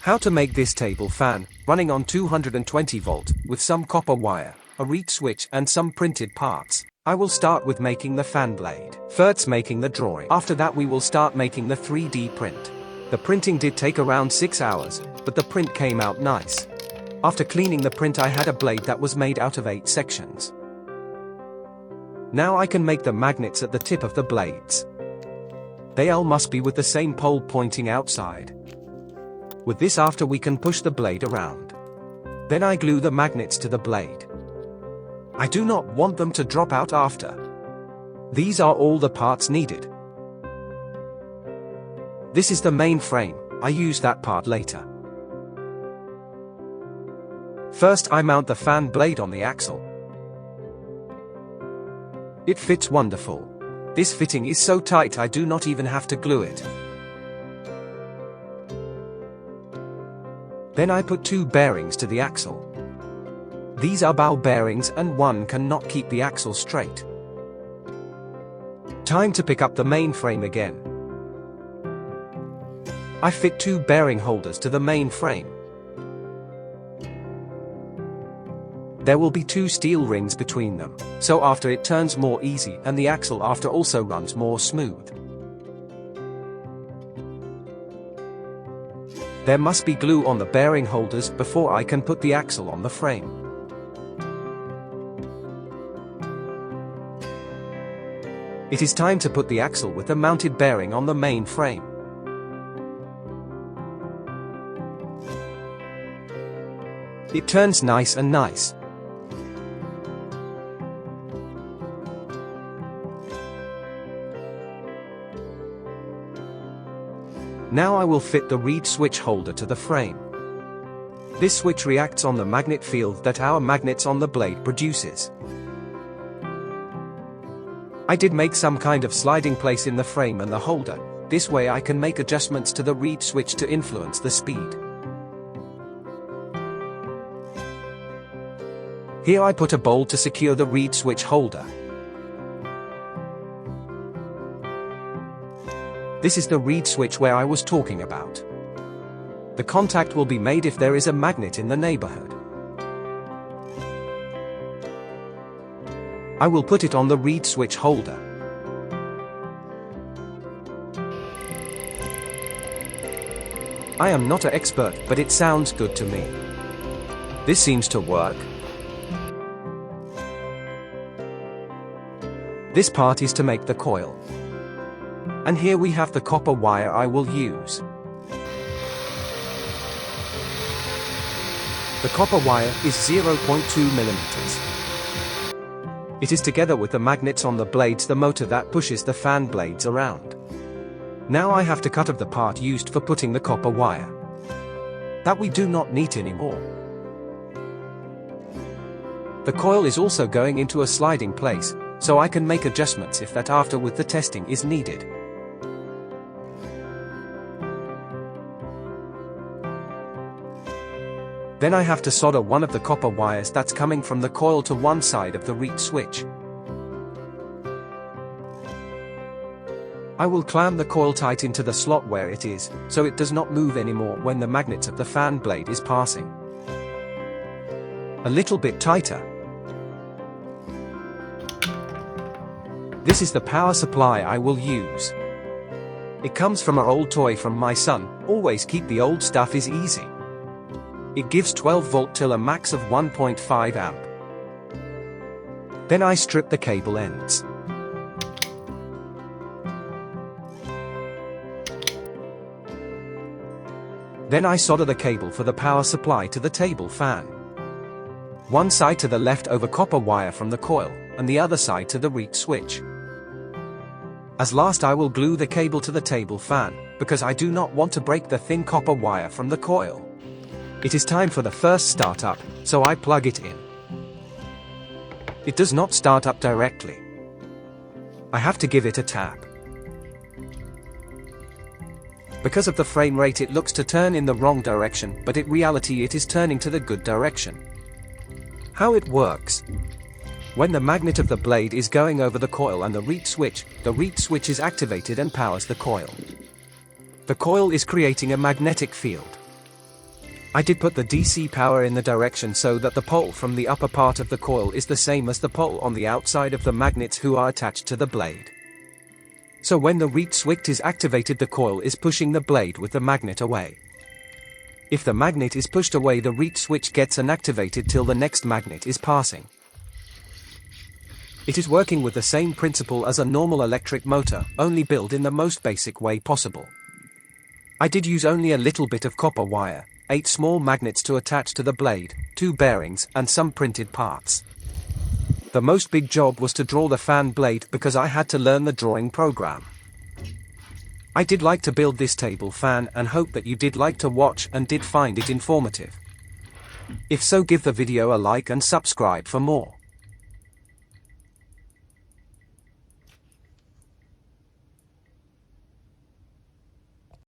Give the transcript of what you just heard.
How to make this table fan, running on 220 volt, with some copper wire, a reed switch and some printed parts. I will start with making the fan blade. First making the drawing. After that we will start making the 3D print. The printing did take around 6 hours, but the print came out nice. After cleaning the print I had a blade that was made out of 8 sections. Now I can make the magnets at the tip of the blades. They all must be with the same pole pointing outside. With this after we can push the blade around. Then I glue the magnets to the blade. I do not want them to drop out after. These are all the parts needed. This is the main frame, I use that part later. First I mount the fan blade on the axle. It fits wonderful. This fitting is so tight I do not even have to glue it. Then I put 2 bearings to the axle. These are ball bearings and one cannot keep the axle straight. Time to pick up the main frame again. I fit 2 bearing holders to the main frame. There will be 2 steel rings between them, so after it turns more easy and the axle after also runs more smooth. There must be glue on the bearing holders before I can put the axle on the frame. It is time to put the axle with the mounted bearing on the main frame. It turns nice and nice. Now I will fit the reed switch holder to the frame. This switch reacts on the magnet field that our magnets on the blade produces. I did make some kind of sliding place in the frame and the holder, this way I can make adjustments to the reed switch to influence the speed. Here I put a bowl to secure the reed switch holder. This is the reed switch where I was talking about. The contact will be made if there is a magnet in the neighborhood. I will put it on the reed switch holder. I am not an expert, but it sounds good to me. This seems to work. This part is to make the coil. And here we have the copper wire I will use. The copper wire is 0.2 millimeters. It is together with the magnets on the blades the motor that pushes the fan blades around. Now I have to cut off the part used for putting the copper wire. That we do not need anymore. The coil is also going into a sliding place, so I can make adjustments if that after with the testing is needed. Then I have to solder one of the copper wires that's coming from the coil to one side of the reed switch. I will clamp the coil tight into the slot where it is, so it does not move anymore when the magnets of the fan blade is passing. A little bit tighter. This is the power supply I will use. It comes from an old toy from my son, always keep the old stuff is easy. It gives 12 volt till a max of 1.5 amp. Then I strip the cable ends. Then I solder the cable for the power supply to the table fan. One side to the left over copper wire from the coil, and the other side to the reed switch. As last I will glue the cable to the table fan, because I do not want to break the thin copper wire from the coil. It is time for the first startup, so I plug it in. It does not start up directly. I have to give it a tap. Because of the frame rate it looks to turn in the wrong direction, but in reality it is turning to the good direction. How it works. When the magnet of the blade is going over the coil and the reed switch is activated and powers the coil. The coil is creating a magnetic field. I did put the DC power in the direction so that the pole from the upper part of the coil is the same as the pole on the outside of the magnets who are attached to the blade. So when the reed switch is activated, the coil is pushing the blade with the magnet away. If the magnet is pushed away, the reed switch gets inactivated till the next magnet is passing. It is working with the same principle as a normal electric motor, only built in the most basic way possible. I did use only a little bit of copper wire, 8 small magnets to attach to the blade, 2 bearings, and some printed parts. The most big job was to draw the fan blade because I had to learn the drawing program. I did like to build this table fan and hope that you did like to watch and did find it informative. If so, give the video a like and subscribe for more.